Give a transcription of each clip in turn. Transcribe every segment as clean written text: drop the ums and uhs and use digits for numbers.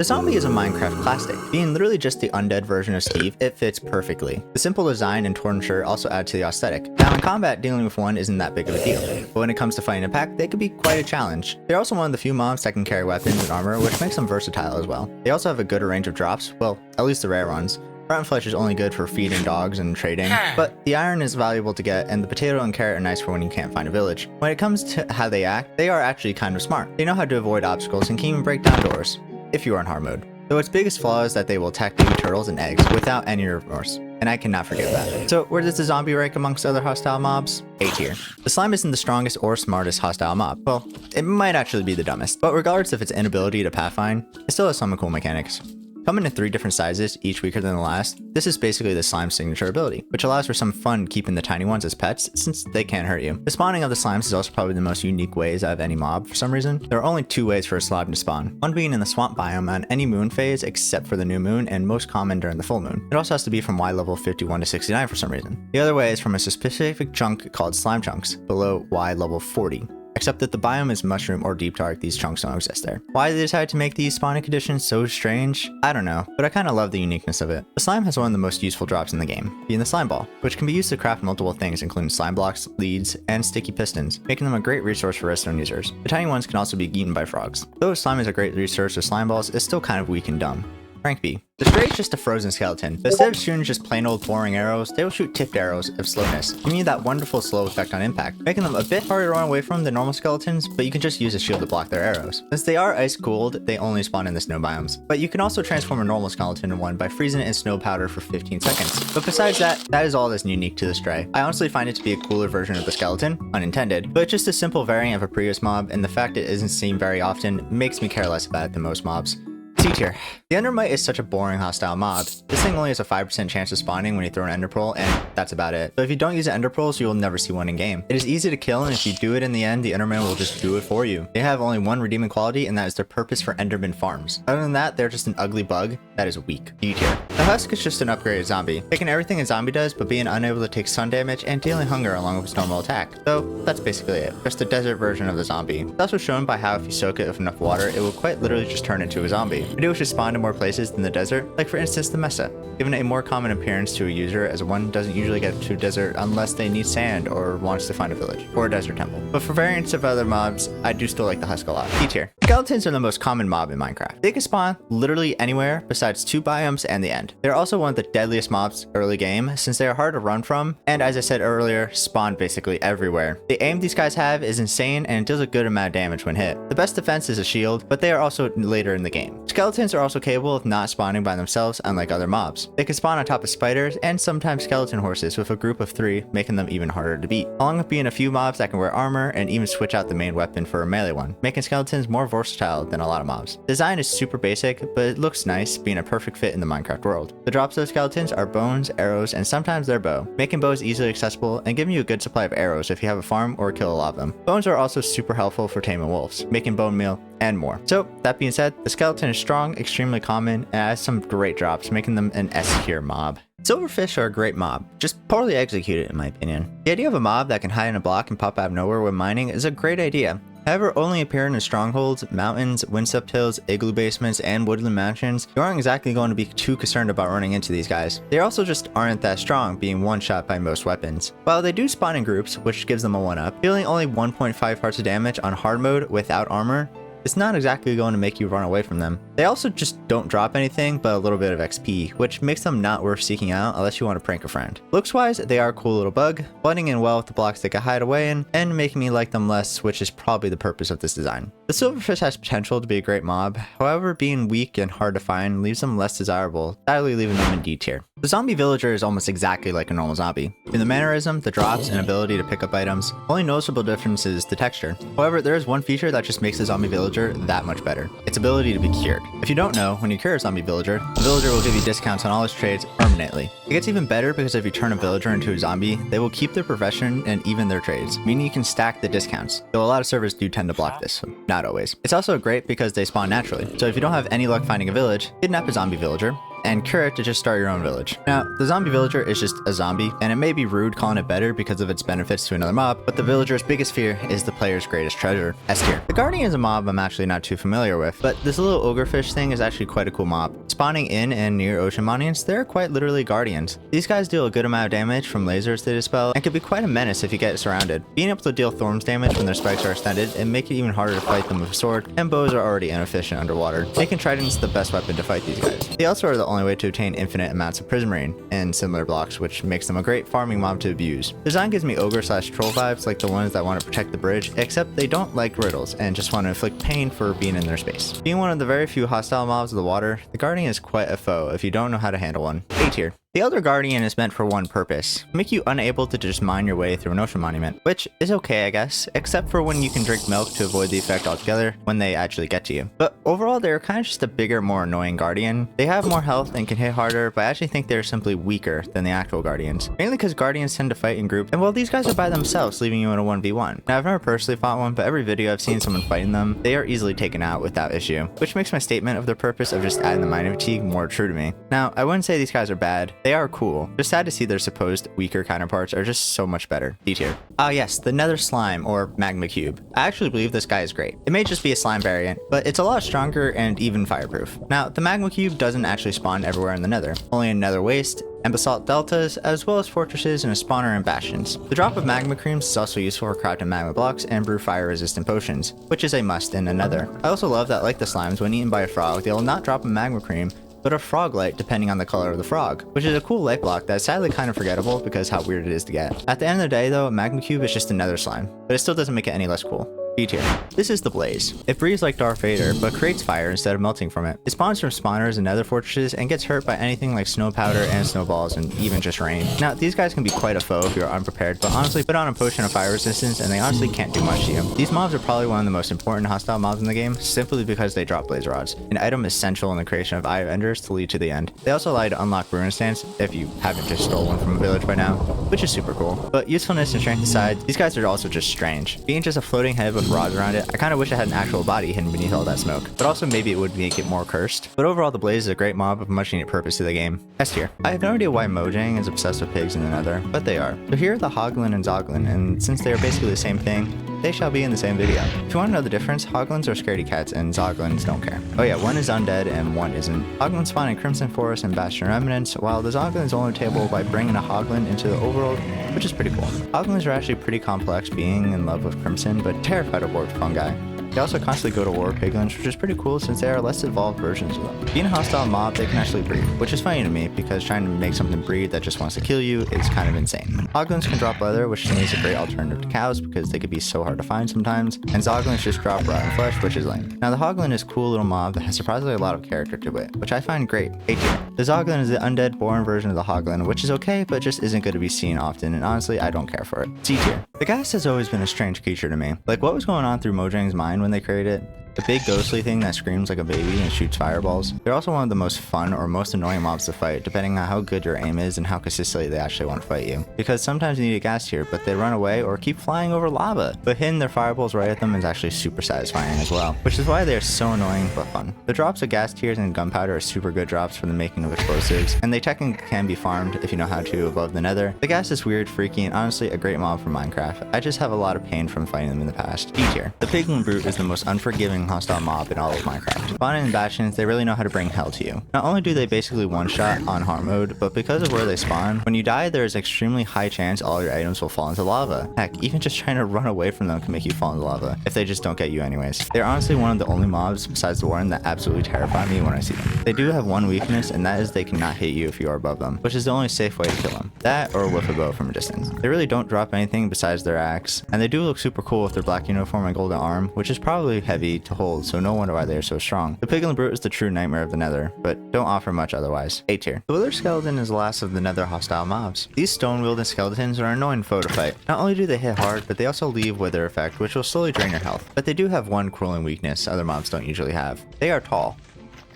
The zombie is a Minecraft classic. Being literally just the undead version of Steve, it fits perfectly. The simple design and torn shirt also add to the aesthetic. Now in combat, dealing with one isn't that big of a deal, but when it comes to fighting a pack, they can be quite a challenge. They're also one of the few mobs that can carry weapons and armor, which makes them versatile as well. They also have a good range of drops, well, at least the rare ones. Rotten flesh is only good for feeding dogs and trading, but the iron is valuable to get, and the potato and carrot are nice for when you can't find a village. When it comes to how they act, they are actually kind of smart. They know how to avoid obstacles and can even break down doors, if you are in hard mode. Though its biggest flaw is that they will attack baby turtles and eggs without any remorse, and I cannot forgive that. So where does the zombie rank amongst other hostile mobs? A tier. The slime isn't the strongest or smartest hostile mob. Well, it might actually be the dumbest, but regardless of its inability to pathfind, it still has some cool mechanics. Coming in 3 different sizes, each weaker than the last, this is basically the slime's signature ability, which allows for some fun keeping the tiny ones as pets since they can't hurt you. The spawning of the slimes is also probably the most unique ways out of any mob for some reason. There are only 2 ways for a slime to spawn, one being in the swamp biome on any moon phase except for the new moon, and most common during the full moon. It also has to be from Y level 51 to 69 for some reason. The other way is from a specific chunk called slime chunks below Y level 40. Except that the biome is mushroom or deep dark, these chunks don't exist there. Why they decided to make these spawning conditions so strange? I don't know, but I kinda love the uniqueness of it. The slime has one of the most useful drops in the game, being the slime ball, which can be used to craft multiple things including slime blocks, leads, and sticky pistons, making them a great resource for redstone users. The tiny ones can also be eaten by frogs. Though slime is a great resource for slime balls, it's still kind of weak and dumb. Rank B. The stray is just a frozen skeleton, but instead of shooting just plain old boring arrows, they will shoot tipped arrows of slowness, giving you that wonderful slow effect on impact, making them a bit harder to run away from than normal skeletons, but you can just use a shield to block their arrows. Since they are ice cooled, they only spawn in the snow biomes, but you can also transform a normal skeleton into one by freezing it in snow powder for 15 seconds. But besides that, that is all that's unique to the stray. I honestly find it to be a cooler version of the skeleton, unintended, but just a simple variant of a previous mob, and the fact it isn't seen very often makes me care less about it than most mobs. C tier. The Endermite is such a boring hostile mob. This thing only has a 5% chance of spawning when you throw an ender pearl, and that's about it. But if you don't use ender pearls, you will never see one in game. It is easy to kill, and if you do it in the end, the Enderman will just do it for you. They have only one redeeming quality, and that is their purpose for Enderman farms. Other than that, they're just an ugly bug that is weak. D tier. The husk is just an upgraded zombie, taking everything a zombie does, but being unable to take sun damage and dealing hunger along with its normal attack. So that's basically it. Just a desert version of the zombie. It's also shown by how if you soak it with enough water, it will quite literally just turn into a zombie. Videos should spawn in more places than the desert, like for instance the Mesa, giving it a more common appearance to a user as one doesn't usually get to a desert unless they need sand or wants to find a village or a desert temple. But for variants of other mobs, I do still like the husk a lot. D tier. Skeletons are the most common mob in Minecraft. They can spawn literally anywhere besides 2 biomes and the end. They're also one of the deadliest mobs early game since they are hard to run from, and as I said earlier, spawn basically everywhere. The aim these guys have is insane and it deals a good amount of damage when hit. The best defense is a shield, but they are also later in the game. Skeletons are also capable of not spawning by themselves, unlike other mobs. They can spawn on top of spiders and sometimes skeleton horses with a group of 3, making them even harder to beat, along with being a few mobs that can wear armor and even switch out the main weapon for a melee one, making skeletons more versatile than a lot of mobs. Design is super basic, but it looks nice, being a perfect fit in the Minecraft world. The drops of skeletons are bones, arrows, and sometimes their bow, making bows easily accessible and giving you a good supply of arrows if you have a farm or kill a lot of them. Bones are also super helpful for taming wolves, making bone meal, and more. So that being said, the skeleton is strong, extremely common, and has some great drops, making them an S tier mob. Silverfish are a great mob, just poorly executed in my opinion. The idea of a mob that can hide in a block and pop out of nowhere when mining is a great idea. However, only appearing in strongholds, mountains, windswept hills, igloo basements, and woodland mansions, you aren't exactly going to be too concerned about running into these guys. They also just aren't that strong, being one-shot by most weapons. While they do spawn in groups, which gives them a 1-up, dealing only 1.5 parts of damage on hard mode without armor, it's not exactly going to make you run away from them. They also just don't drop anything but a little bit of XP, which makes them not worth seeking out unless you want to prank a friend. Looks wise, they are a cool little bug, blending in well with the blocks they can hide away in, and making me like them less, which is probably the purpose of this design. The silverfish has potential to be a great mob, however being weak and hard to find leaves them less desirable, sadly leaving them in D tier. The zombie villager is almost exactly like a normal zombie. In the mannerism, the drops, and ability to pick up items, only noticeable difference is the texture. However, there is one feature that just makes the zombie villager that much better. Its ability to be cured. If you don't know, when you cure a zombie villager, the villager will give you discounts on all its trades permanently. It gets even better because if you turn a villager into a zombie, they will keep their profession and even their trades, meaning you can stack the discounts, though a lot of servers do tend to block this, so not always. It's also great because they spawn naturally, so if you don't have any luck finding a village, kidnap a zombie villager, and cure it to just start your own village. Now, the zombie villager is just a zombie, and it may be rude calling it better because of its benefits to another mob, but the villager's biggest fear is the player's greatest treasure, S tier. The guardian is a mob I'm actually not too familiar with, but this little ogrefish thing is actually quite a cool mob. Spawning in and near ocean monuments, they're quite literally guardians. These guys deal a good amount of damage from lasers they dispel, and can be quite a menace if you get surrounded. Being able to deal thorns damage when their spikes are extended and make it even harder to fight them with a sword, and bows are already inefficient underwater, making tridents the best weapon to fight these guys. They also are the only way to obtain infinite amounts of prismarine and similar blocks, which makes them a great farming mob to abuse. Design gives me ogre/troll vibes like the ones that want to protect the bridge, except they don't like riddles and just want to inflict pain for being in their space. Being one of the very few hostile mobs of the water, the guardian is quite a foe if you don't know how to handle one. A tier. The Elder Guardian is meant for one purpose: make you unable to just mine your way through an ocean monument, which is okay I guess, except for when you can drink milk to avoid the effect altogether when they actually get to you. But overall they're kind of just a bigger, more annoying guardian. They have more health and can hit harder, but I actually think they're simply weaker than the actual guardians. Mainly because guardians tend to fight in groups, and well, these guys are by themselves, leaving you in a 1v1. Now I've never personally fought one, but every video I've seen someone fighting them, they are easily taken out without issue, which makes my statement of their purpose of just adding the mining fatigue more true to me. Now I wouldn't say these guys are bad, they are cool. Just sad to see their supposed weaker counterparts are just so much better. D tier. Ah yes, the Nether Slime, or Magma Cube. I actually believe this guy is great. It may just be a slime variant, but it's a lot stronger and even fireproof. Now, the Magma Cube doesn't actually spawn everywhere in the Nether, only in Nether Waste and basalt deltas, as well as fortresses and a spawner and bastions. The drop of magma creams is also useful for crafting magma blocks and brew fire resistant potions, which is a must in the Nether. I also love that, like the slimes, when eaten by a frog, they will not drop a magma cream, but a frog light depending on the color of the frog, which is a cool light block that's sadly kind of forgettable because how weird it is to get. At the end of the day though, Magma Cube is just another slime, but it still doesn't make it any less cool. B tier. This is the Blaze. It breathes like Darth Vader, but creates fire instead of melting from it. It spawns from spawners and nether fortresses and gets hurt by anything like snow powder and snowballs and even just rain. Now, these guys can be quite a foe if you're unprepared, but honestly put on a potion of fire resistance and they honestly can't do much to you. These mobs are probably one of the most important hostile mobs in the game, simply because they drop blaze rods, an item essential in the creation of Eye of Enders to lead to the end. They also allow you to unlock Ruin Stance if you haven't just stolen one from a village by now, which is super cool. But usefulness and strength aside, these guys are also just strange. Being just a floating head with rods around it, I kind of wish I had an actual body hidden beneath all that smoke, but also maybe it would make it more cursed. But overall, the Blaze is a great mob with a much needed purpose to the game. S tier. I have no idea why Mojang is obsessed with pigs in the Nether, but they are. So here are the Hoglin and Zoglin, and since they are basically the same thing, they shall be in the same video. If you want to know the difference, Hoglins are scaredy cats and Zoglins don't care. Oh yeah, one is undead and one isn't. Hoglins spawn in Crimson Forest and Bastion Remnants, while the Zoglins only table by bringing a Hoglin into the overworld, which is pretty cool. Hoglins are actually pretty complex, being in love with Crimson, but terrified of warped fungi. They also constantly go to war with piglins, which is pretty cool since they are less evolved versions of them. Being a hostile mob, they can actually breed, which is funny to me because trying to make something breed that just wants to kill you is kind of insane. Hoglins can drop leather, which to me is a great alternative to cows because they could be so hard to find sometimes, and Zoglins just drop rotten flesh, which is lame. Now the Hoglin is a cool little mob that has surprisingly a lot of character to it, which I find great. A tier. The Zoglin is the undead born version of the Hoglin, which is okay, but just isn't good to be seen often, and honestly, I don't care for it. C tier. The ghast has always been a strange creature to me. Like, what was going on through Mojang's mind when they created it? The big ghostly thing that screams like a baby and shoots fireballs. They're also one of the most fun or most annoying mobs to fight, depending on how good your aim is and how consistently they actually want to fight you. Because sometimes you need a ghast here, but they run away or keep flying over lava. But hitting their fireballs right at them is actually super satisfying as well, which is why they're so annoying but fun. The drops of ghast tears and gunpowder are super good drops for the making of explosives, and they technically can be farmed if you know how to above the nether. The ghast is weird, freaky, and honestly a great mob for Minecraft. I just have a lot of pain from fighting them in the past. D tier. The piglin brute is the most unforgiving hostile mob in all of Minecraft. Spawning in bastions, they really know how to bring hell to you. Not only do they basically one-shot on hard mode, but because of where they spawn, when you die, there is extremely high chance all your items will fall into lava. Heck, even just trying to run away from them can make you fall into lava, if they just don't get you anyways. They're honestly one of the only mobs, besides the Warren, that absolutely terrify me when I see them. They do have one weakness, and that is they cannot hit you if you are above them, which is the only safe way to kill them. That, or whiff a bow from a distance. They really don't drop anything besides their axe, and they do look super cool with their black uniform and golden arm, which is probably heavy to hold, so no wonder why they are so strong. The piglin brute is the true nightmare of the nether, but don't offer much otherwise. A tier. The wither skeleton is the last of the nether hostile mobs. These stone-wielding skeletons are an annoying foe to fight. Not only do they hit hard, but they also leave wither effect, which will slowly drain your health. But they do have one crueling weakness other mobs don't usually have. They are tall.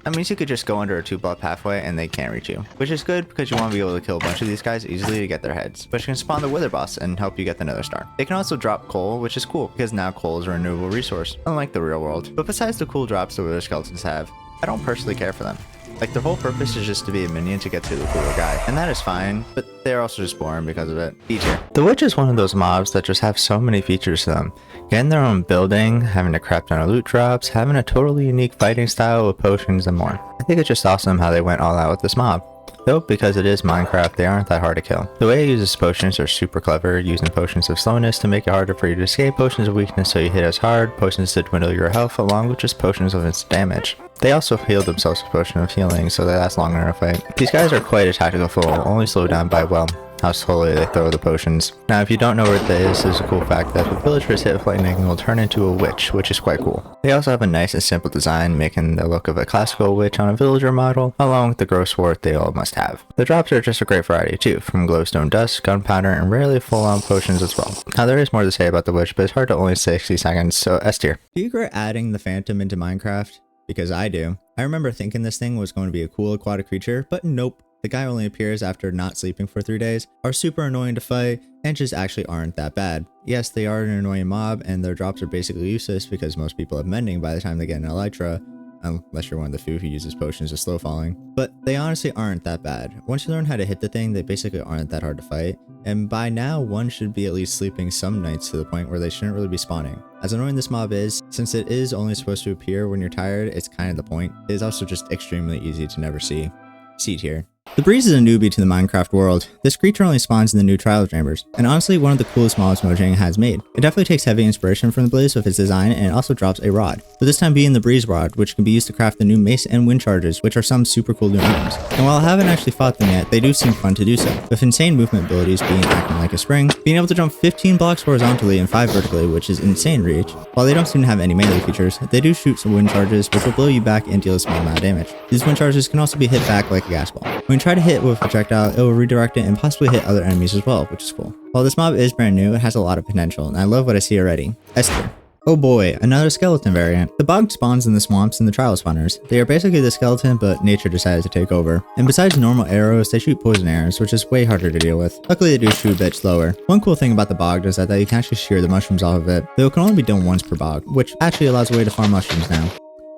That means you could just go under a 2-block pathway and they can't reach you, which is good because you want to be able to kill a bunch of these guys easily to get their heads, but you can spawn the wither boss and help you get the nether star. They can also drop coal, which is cool because now coal is a renewable resource, unlike the real world. But besides the cool drops the wither skeletons have, I don't personally care for them. Like, their whole purpose is just to be a minion to get to the cooler guy, and that is fine, but they're also just boring because of it. B tier. The Witch is one of those mobs that just have so many features to them. Getting their own building, having to craft on loot drops, having a totally unique fighting style with potions and more. I think it's just awesome how they went all out with this mob. Though, because it is Minecraft, they aren't that hard to kill. The way it uses potions are super clever, using potions of slowness to make it harder for you to escape, potions of weakness so you hit as hard, potions to dwindle your health, along with just potions of instant damage. They also heal themselves with potion of healing, so they last longer in a fight. These guys are quite a tactical foe, only slowed down by, well, how slowly they throw the potions. Now, if you don't know what this is, there's a cool fact that if a villager is hit with lightning, will turn into a witch, which is quite cool. They also have a nice and simple design, making the look of a classical witch on a villager model, along with the gross sword they all must have. The drops are just a great variety too, from glowstone dust, gunpowder, and rarely full-on potions as well. Now, there is more to say about the witch, but it's hard to only 60 seconds, so S tier. Do you regret adding the Phantom into Minecraft? Because I do. I remember thinking this thing was going to be a cool aquatic creature, but nope. The guy only appears after not sleeping for 3 days, are super annoying to fight, and just actually aren't that bad. Yes, they are an annoying mob, and their drops are basically useless because most people have mending by the time they get an elytra, unless you're one of the few who uses potions of slow falling. But they honestly aren't that bad. Once you learn how to hit the thing, they basically aren't that hard to fight, and by now one should be at least sleeping some nights to the point where they shouldn't really be spawning. As annoying this mob is, since it is only supposed to appear when you're tired, it's kind of the point. It is also just extremely easy to never see. C tier. The Breeze is a newbie to the Minecraft world. This creature only spawns in the new trial chambers, and honestly one of the coolest mobs Mojang has made. It definitely takes heavy inspiration from the Blaze with its design, and it also drops a rod, but this time being the Breeze rod, which can be used to craft the new mace and wind charges, which are some super cool new items. And while I haven't actually fought them yet, they do seem fun to do so, with insane movement abilities being acting like a spring, being able to jump 15 blocks horizontally and 5 vertically, which is insane reach. While they don't seem to have any melee features, they do shoot some wind charges, which will blow you back and deal a small amount of damage. These wind charges can also be hit back like a gas ball. When you try to hit with a projectile, it will redirect it and possibly hit other enemies as well, which is cool. While this mob is brand new, it has a lot of potential, and I love what I see already. S tier. Oh boy, another skeleton variant. The bog spawns in the swamps and the trial spawners. They are basically the skeleton, but nature decided to take over. And besides normal arrows, they shoot poison arrows, which is way harder to deal with. Luckily, they do shoot a bit slower. One cool thing about the bog is that you can actually shear the mushrooms off of it, though it can only be done once per bog, which actually allows a way to farm mushrooms now.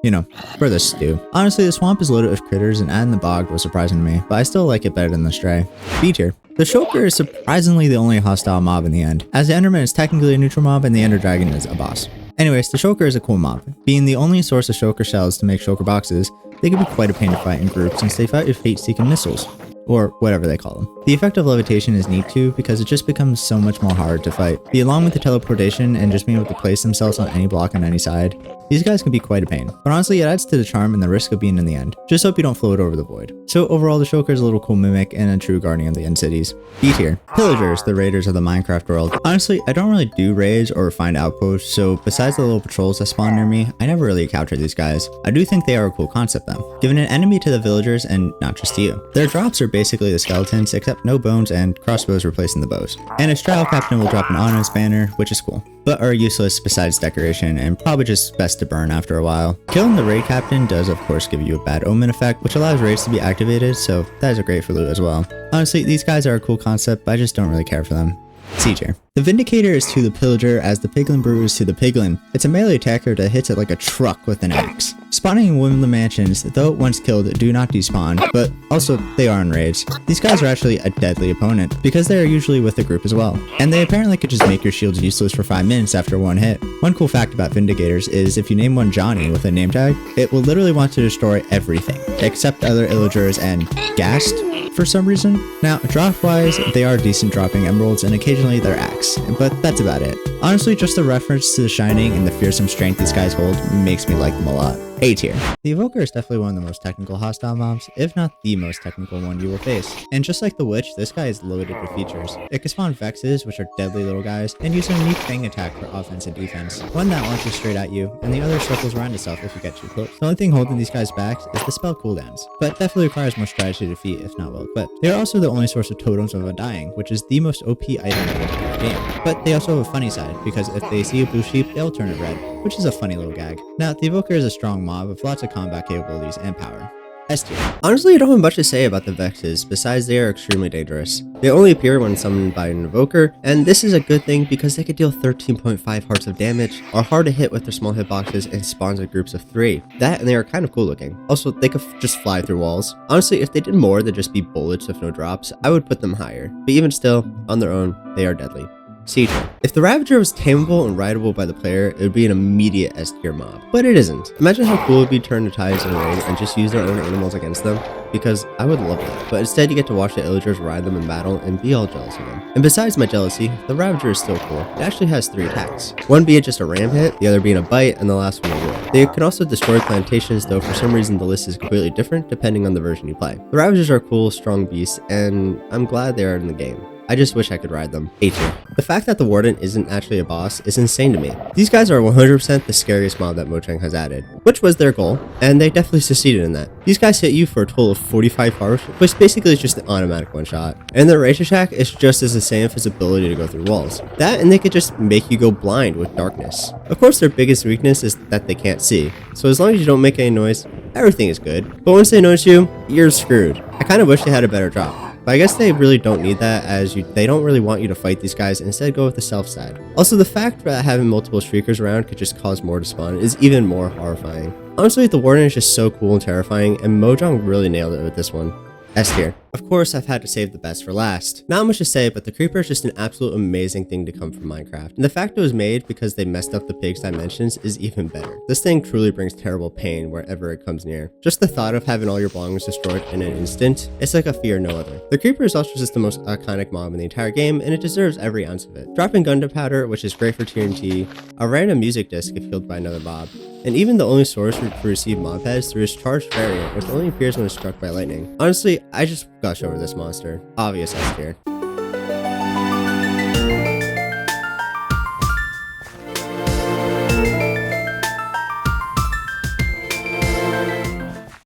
You know, for the stew. Honestly, the swamp is loaded with critters, and adding the bog was surprising to me, but I still like it better than the stray. B tier. The Shulker is surprisingly the only hostile mob in the end, as the Enderman is technically a neutral mob and the Ender Dragon is a boss. Anyways, the Shulker is a cool mob. Being the only source of Shulker shells to make Shulker boxes, they can be quite a pain to fight in groups since they fight with hate-seeking missiles, or whatever they call them. The effect of levitation is neat too, because it just becomes so much more hard to fight. Along with the teleportation and just being able to place themselves on any block on any side, these guys can be quite a pain. But honestly, it adds to the charm and the risk of being in the end. Just hope you don't float over the void. So overall, the Shulker is a little cool mimic and a true guardian of the end cities. B tier. Pillagers, the raiders of the Minecraft world. Honestly, I don't really do raids or find outposts, so besides the little patrols that spawn near me, I never really encountered these guys. I do think they are a cool concept though, giving an enemy to the villagers and not just to you. Their drops are basically the skeletons, except no bones and crossbows replacing the bows. And a trial captain will drop an honest banner, which is cool, but are useless besides decoration and probably just best to burn after a while. Killing the raid captain does of course give you a bad omen effect, which allows raids to be activated, so that is a great for loot as well. Honestly, these guys are a cool concept, but I just don't really care for them. C tier. The Vindicator is to the Pillager as the Piglin Brew is to the Piglin. It's a melee attacker that hits it like a truck with an axe. Spawning in Woodland Mansions, though once killed, do not despawn, but also they are in raids. These guys are actually a deadly opponent, because they are usually with a group as well. And they apparently could just make your shields useless for 5 minutes after one hit. One cool fact about Vindicators is if you name one Johnny with a name tag, it will literally want to destroy everything, except other illagers and Ghast for some reason. Now, drop-wise, they are decent dropping emeralds and occasionally their axe, but that's about it. Honestly, just the reference to the Shining and the fearsome strength these guys hold makes me like them a lot. A tier. The Evoker is definitely one of the most technical hostile mobs, if not the most technical one you will face. And just like the Witch, this guy is loaded with features. It can spawn Vexes, which are deadly little guys, and use a unique Fang attack for offense and defense. One that launches straight at you, and the other circles around itself if you get too close. The only thing holding these guys back is the spell cooldowns, but definitely requires more strategy to defeat if not well equipped. They are also the only source of totems of undying, which is the most OP item in the entire game. But they also have a funny side, because if they see a blue sheep, they'll turn it red, which is a funny little gag. Now, the Evoker is a strong mob with lots of combat capabilities and power. S tier. Honestly, I don't have much to say about the Vexes, besides they are extremely dangerous. They only appear when summoned by an Invoker, and this is a good thing because they could deal 13.5 hearts of damage, are hard to hit with their small hitboxes, and spawns in groups of 3. That and they are kind of cool looking. Also, they could just fly through walls. Honestly, if they did more than just be bullets with no drops, I would put them higher. But even still, on their own, they are deadly. C tier. If the Ravager was tameable and rideable by the player, it would be an immediate S tier mob. But it isn't. Imagine how cool it would be to turn the tides in a ring and just use their own animals against them, because I would love that. But instead you get to watch the Illagers ride them in battle and be all jealous of them. And besides my jealousy, the Ravager is still cool. It actually has 3 attacks. One being just a ram hit, the other being a bite, and the last one a roar. They can also destroy plantations, though for some reason the list is completely different depending on the version you play. The Ravagers are cool, strong beasts, and I'm glad they are in the game. I just wish I could ride them. A tier. The fact that the Warden isn't actually a boss is insane to me. These guys are 100% the scariest mob that Mojang has added, which was their goal, and they definitely succeeded in that. These guys hit you for a total of 45 hearts, which basically is just an automatic one shot. And their rage attack is just as insane as his ability to go through walls. That and they could just make you go blind with darkness. Of course, their biggest weakness is that they can't see, so as long as you don't make any noise, everything is good. But once they notice you, you're screwed. I kind of wish they had a better drop. But I guess they really don't need that, as they don't really want you to fight these guys and instead go with the stealth side. Also, the fact that having multiple streakers around could just cause more to spawn is even more horrifying. Honestly, the Warden is just so cool and terrifying, and Mojang really nailed it with this one. S tier. Of course, I've had to save the best for last. Not much to say, but the Creeper is just an absolute amazing thing to come from Minecraft. And the fact it was made because they messed up the pigs dimensions is even better. This thing truly brings terrible pain wherever it comes near. Just the thought of having all your belongings destroyed in an instant, it's like a fear no other. The Creeper is also just the most iconic mob in the entire game, and it deserves every ounce of it. Dropping gunpowder, which is great for TNT, a random music disc if killed by another mob, and even the only source to receive mob heads through his charged variant, which only appears when it's struck by lightning. Honestly, I just gush over this monster. Obvious S tier.